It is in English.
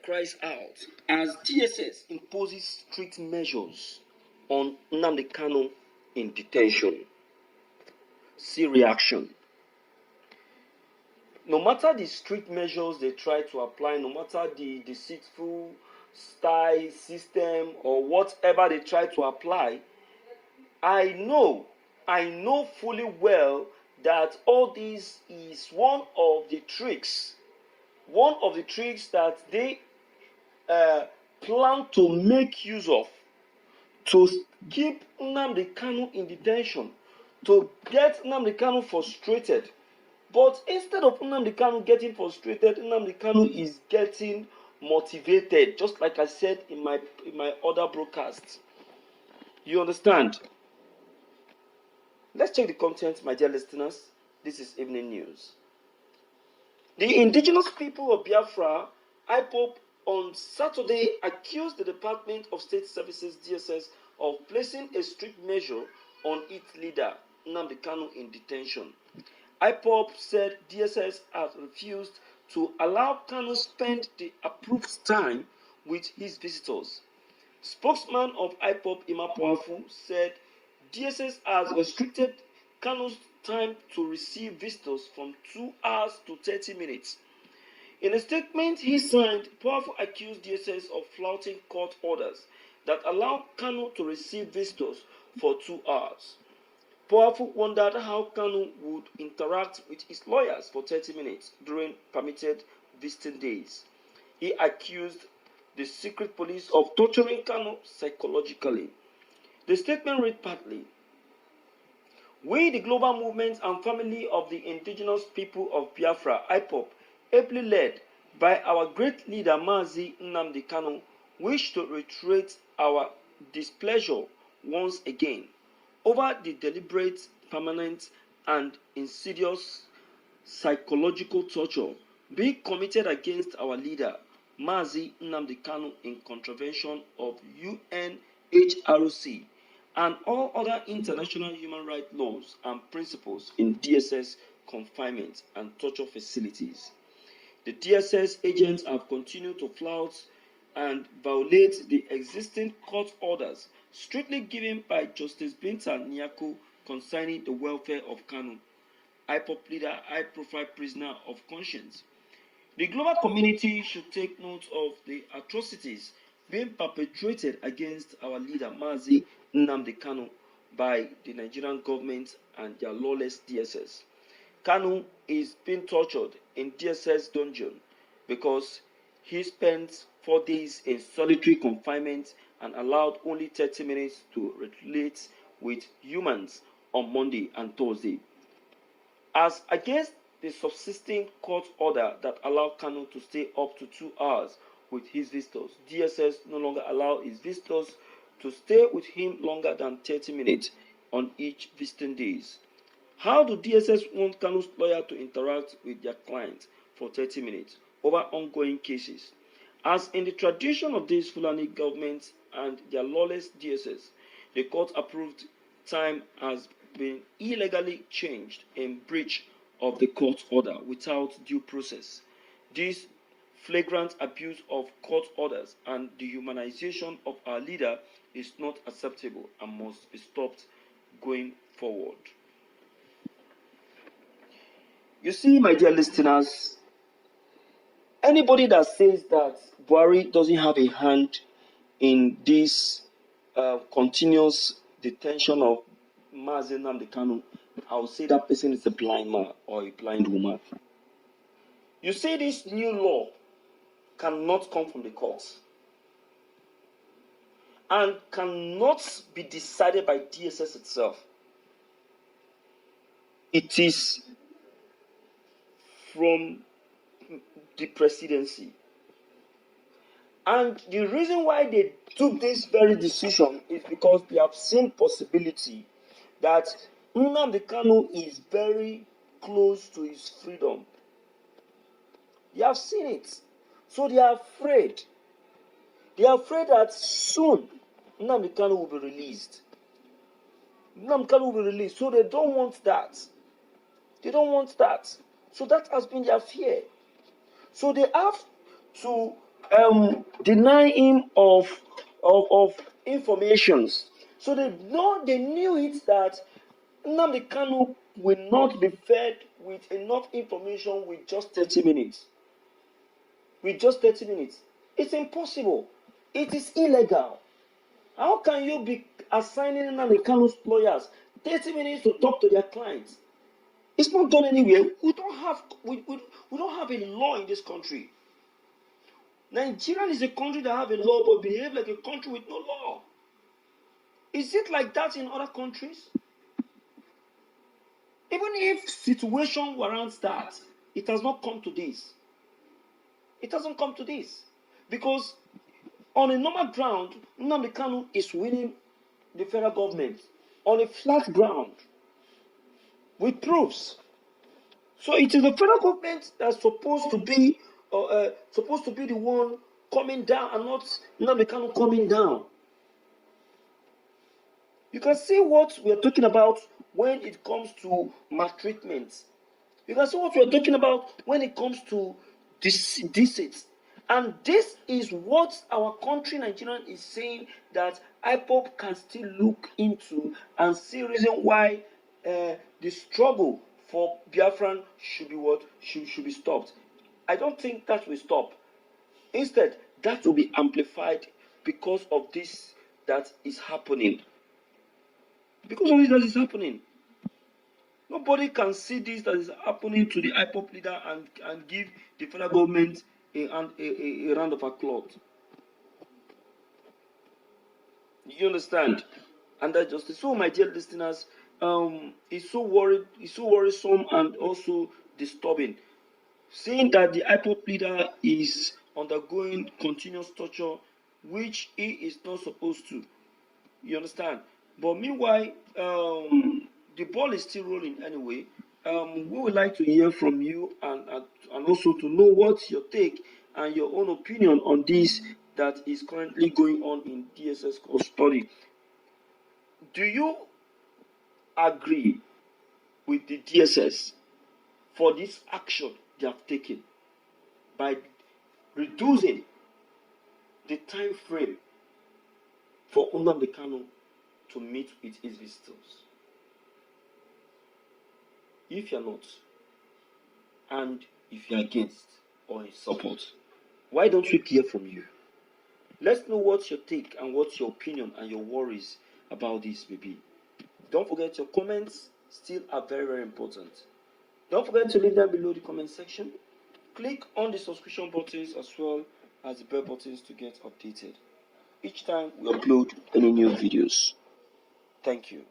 cries out as DSS imposes strict measures on Nnamdi Kanu in detention. See reaction. No matter the strict measures they try to apply, no matter the deceitful style, system, or whatever they try to apply, I know fully well that all this is one of the tricks that they plan to make use of to keep Nnamdi Kanu in detention, to get Nnamdi Kanu frustrated. But instead of Nnamdi Kanu getting frustrated, Nnamdi Kanu is getting motivated, just like I said in my other broadcasts. You understand? Let's check the content, my dear listeners. This is evening news. The indigenous people of Biafra, Ipob, on Saturday accused the Department of State Services (DSS) of placing a strict measure on its leader, Nnamdi Kanu, in detention. Ipob said DSS has refused to allow Kanu spend the approved time with his visitors. Spokesman of Ipob, Ïmpøsses, said DSS has restricted Kanu's time to receive visitors from 2 hours to 30 minutes. In a statement he signed, Powerful accused DSS of flouting court orders that allow Kanu to receive visitors for 2 hours. Powerful wondered how Kanu would interact with his lawyers for 30 minutes during permitted visiting days. He accused the secret police of torturing Kanu psychologically. The statement read partly, "We, the global movement and family of the indigenous people of Biafra, Ipob, ably led by our great leader Mazi Nnamdi Kanu, wish to reiterate our displeasure once again over the deliberate, permanent, and insidious psychological torture being committed against our leader, Mazi Nnamdi Kanu, in contravention of UNHRC and all other international human rights laws and principles in DSS confinement and torture facilities. The DSS agents have continued to flout and violate the existing court orders strictly given by Justice Binta Nyako concerning the welfare of Kanu, Ipob leader, high-profile prisoner of conscience. The global community should take note of the atrocities being perpetrated against our leader, Mazi Nnamdi Kanu, by the Nigerian government and their lawless DSS. Kanu is being tortured in DSS dungeon because he spent 4 days in solitary confinement and allowed only 30 minutes to relate with humans on Monday and Thursday. As against the subsisting court order that allowed Kanu to stay up to 2 hours with his visitors, DSS no longer allows his visitors to stay with him longer than 30 minutes on each visiting days. How do DSS want Kanu's lawyer to interact with their client for 30 minutes over ongoing cases? As in the tradition of this Fulani government and their lawless DSS, the court-approved time has been illegally changed in breach of the court order without due process. This flagrant abuse of court orders and dehumanization of our leader is not acceptable and must be stopped going forward. You see, my dear listeners, anybody that says that Buhari doesn't have a hand in this continuous detention of Mazi Nnamdi Kanu, I would say that person is a blind man or a blind woman. You see, this new law cannot come from the courts and cannot be decided by DSS itself. It is from the presidency. And the reason why they took this very decision is because they have seen possibility that Nnamdi Kanu is very close to his freedom. They have seen it. So they are afraid. They are afraid that soon Nnamdi Kanu will be released. Nnamdi Kanu will be released. So they don't want that. They don't want that. So that has been their fear. So they have to deny him of informations. So they knew it that Nnamdi Kanu will not be fed with enough information with just 30 minutes. With just 30 minutes. It's impossible. It is illegal. How can you be assigning Nnamdi Kanu's lawyers 30 minutes to talk to their clients? It's not done anywhere. We don't have a law in this country. Nigeria is a country that have a law but behave like a country with no law. Is it like that in other countries? Even if situation warrants that, it has not come to this. It hasn't come to this. Because on a normal ground, Nnamdi Kanu is winning the federal government on a flat ground with proofs. So it is the federal government that's supposed to be the one coming down and not Nnamdi Kanu coming down. You can see what we are talking about when it comes to maltreatment. You can see what we are talking about when it comes to deceit. And this is what our country, Nigeria, is saying that Ipob can still look into and see reason why the struggle for Biafran should be stopped. I don't think that will stop. Instead, that will be amplified because of this that is happening. Because of this that is happening. Nobody can see this that is happening to the Ipob leader and give the federal government a round of applause. You understand? And that justice. So, my dear listeners, it's so worrisome and also disturbing. Seeing that the Ipob leader is undergoing continuous torture, which he is not supposed to. You understand? But meanwhile, the ball is still rolling anyway. We would like to hear from you and also to know what's your take and your own opinion on this that is currently going on in DSS custody. Do you agree with the DSS for this action they have taken by reducing the time frame for Nnamdi Kanu to meet with his visitors? If you're not, and if you're against or in support, why don't we hear from you? Let's know what's your take and what's your opinion and your worries about this maybe. Don't forget your comments still are very, very important. Don't forget to leave them below the comment section. Click on the subscription buttons as well as the bell buttons to get updated each time we upload any new videos. Thank you.